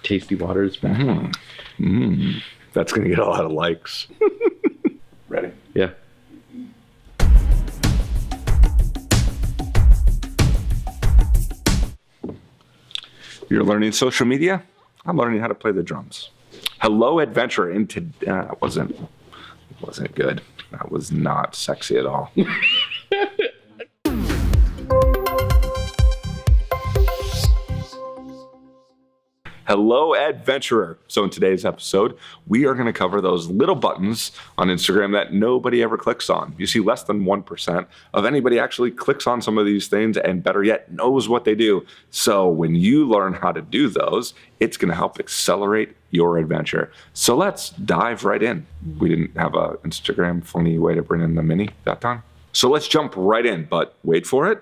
Tasty Waters back. That's going to get a lot of likes. Ready? Yeah. You're learning social media? I'm learning how to play the drums. Hello, adventure. That wasn't good. That was not sexy at all. Hello, adventurer. So in today's episode, we are going to cover those little buttons on Instagram that nobody ever clicks on. You see, less than 1% of anybody actually clicks on some of these things, and better yet, knows what they do. So when you learn how to do those, it's going to help accelerate your adventure. So let's dive right in. We didn't have an Instagram funny way to bring in the mini that time. So let's jump right in, but wait for it.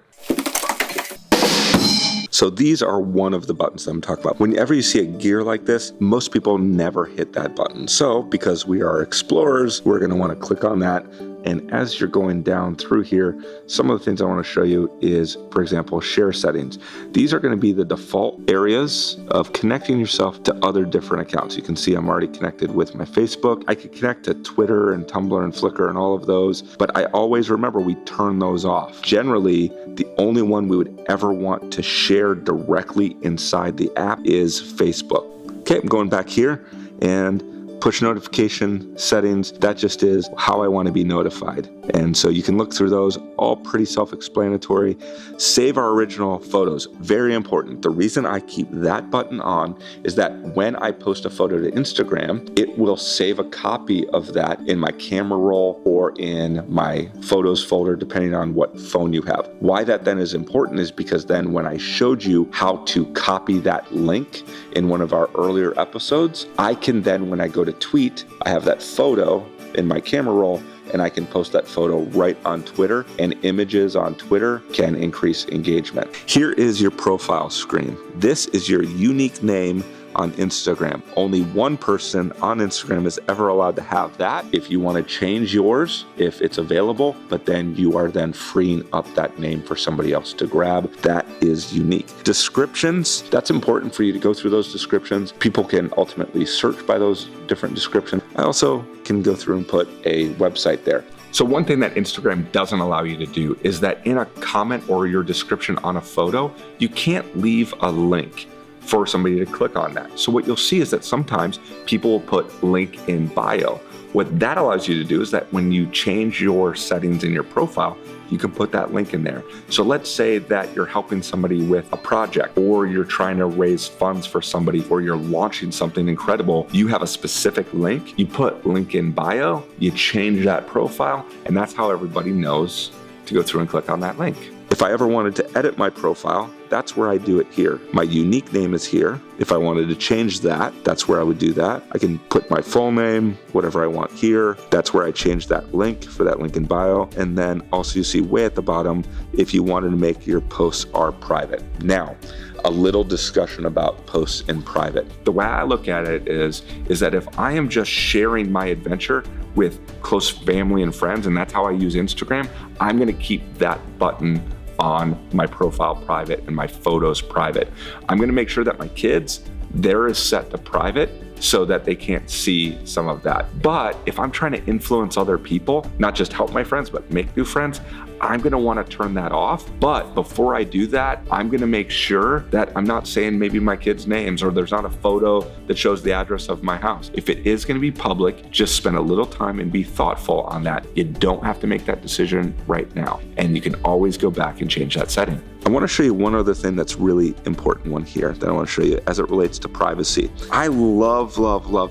So these are one of the buttons that I'm talking about. Whenever you see a gear like this, most people never hit that button. So because we are explorers, we're gonna wanna click on that. And as you're going down through here, some of the things I want to show you is, for example, share settings. These are going to be the default areas of connecting yourself to other different accounts. You can see I'm already connected with my Facebook. I could connect to Twitter and Tumblr and Flickr and all of those, but I always remember we turn those off. Generally, the only one we would ever want to share directly inside the app is Facebook. Okay, I'm going back here and push notification settings. That just is how I want to be notified. And so you can look through those, all pretty self-explanatory. Save our original photos, very important. The reason I keep that button on is that when I post a photo to Instagram, it will save a copy of that in my camera roll or in my photos folder, depending on what phone you have. Why that then is important is because then when I showed you how to copy that link in one of our earlier episodes, I can then, when I go to tweet, I have that photo in my camera roll and I can post that photo right on Twitter, and images on Twitter can increase engagement. Here is your profile screen. This is your unique name on Instagram. Only one person on Instagram is ever allowed to have that. If you want to change yours, if it's available, but then you are then freeing up that name for somebody else to grab. That is unique. Descriptions, that's important for you to go through those descriptions. People can ultimately search by those different descriptions. I also can go through and put a website there. So one thing that Instagram doesn't allow you to do is that in a comment or your description on a photo, you can't leave a link for somebody to click on that. So what you'll see is that sometimes people will put link in bio. What that allows you to do is that when you change your settings in your profile, you can put that link in there. So let's say that you're helping somebody with a project, or you're trying to raise funds for somebody, or you're launching something incredible. You have a specific link, you put link in bio, you change that profile, and that's how everybody knows to go through and click on that link. If I ever wanted to edit my profile, that's where I do it here. My unique name is here. If I wanted to change that, that's where I would do that. I can put my full name, whatever I want here. That's where I change that link for that link in bio. And then also you see way at the bottom, if you wanted to make your posts are private. Now, a little discussion about posts in private. The way I look at it is that if I am just sharing my adventure with close family and friends, and that's how I use Instagram, I'm gonna keep that button on my profile private and my photos private. I'm gonna make sure that my kids, theirs is set to private so that they can't see some of that. But if I'm trying to influence other people, not just help my friends, but make new friends, I'm gonna wanna turn that off. But before I do that, I'm gonna make sure that I'm not saying maybe my kids' names, or there's not a photo that shows the address of my house. If it is gonna be public, just spend a little time and be thoughtful on that. You don't have to make that decision right now. And you can always go back and change that setting. I want to show you one other thing that's really important one here that I want to show you as it relates to privacy. I love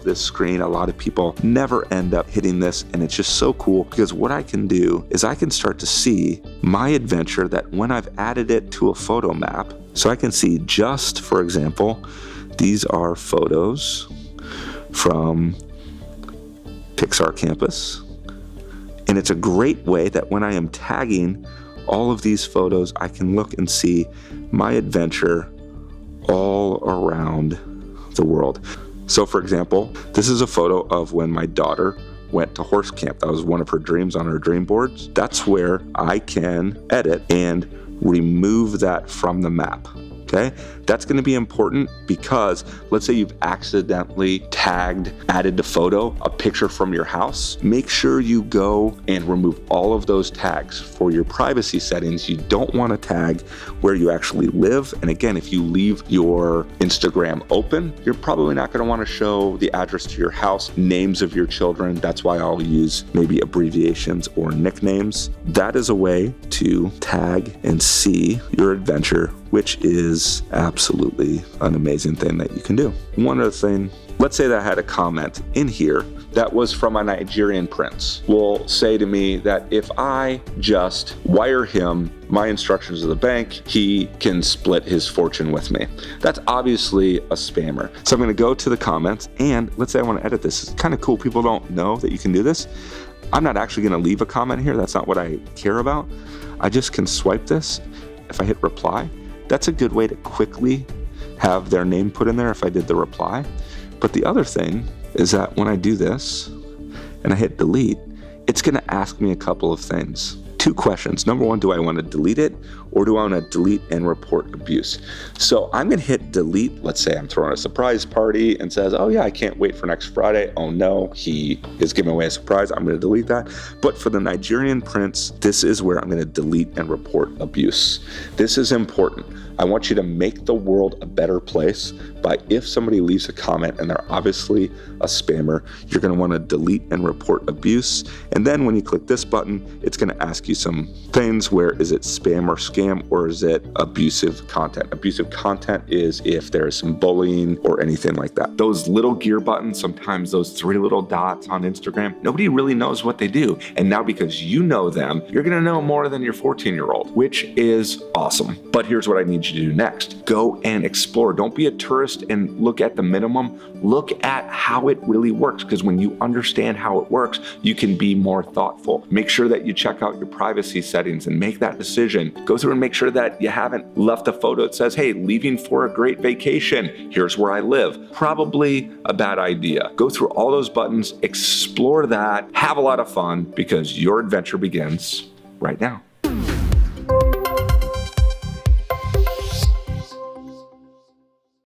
this screen. A lot of people never end up hitting this, and it's just so cool because what I can do is I can start to see my adventure that when I've added it to a photo map. So I can see just, for example, these are photos from Pixar Campus. And it's a great way that when I am tagging all of these photos, I can look and see my adventure all around the world. So for example, this is a photo of when my daughter went to horse camp. That was one of her dreams on her dream boards. That's where I can edit and remove that from the map. Okay, that's going to be important because let's say you've accidentally tagged, added to photo, a picture from your house. Make sure you go and remove all of those tags. For your privacy settings, you don't want to tag where you actually live. And again, if you leave your Instagram open, you're probably not going to want to show the address to your house, names of your children. That's why I'll use maybe abbreviations or nicknames. That is a way to tag and see your adventure, which is absolutely an amazing thing that you can do. One other thing, let's say that I had a comment in here that was from a Nigerian prince, will say to me that if I just wire him my instructions of the bank, he can split his fortune with me. That's obviously a spammer. So I'm gonna go to the comments and let's say I wanna edit this. It's kind of cool, people don't know that you can do this. I'm not actually gonna leave a comment here, that's not what I care about. I just can swipe this. If I hit reply, that's a good way to quickly have their name put in there if I did the reply. But the other thing is that when I do this and I hit delete, it's gonna ask me a couple of things. Two questions. Number one, do I want to delete it or do I want to delete and report abuse? So I'm going to hit delete. Let's say I'm throwing a surprise party and says, oh yeah, I can't wait for next Friday. Oh no, he is giving away a surprise. I'm going to delete that. But for the Nigerian prince, this is where I'm going to delete and report abuse. This is important. I want you to make the world a better place by if somebody leaves a comment and they're obviously a spammer, you're going to want to delete and report abuse. And then when you click this button, it's going to ask you some things where is it spam or scam or is it abusive content? Abusive content is if there is some bullying or anything like that. Those little gear buttons, sometimes those 3 little dots on Instagram, nobody really knows what they do. And now because you know them, you're going to know more than your 14-year-old, which is awesome. But here's what I need you to do next. Go and explore. Don't be a tourist and look at the minimum. Look at how it really works, because when you understand how it works, you can be more thoughtful. Make sure that you check out your privacy settings and make that decision. Go through and make sure that you haven't left a photo that says, hey, leaving for a great vacation. Here's where I live. Probably a bad idea. Go through all those buttons, explore that, have a lot of fun, because your adventure begins right now.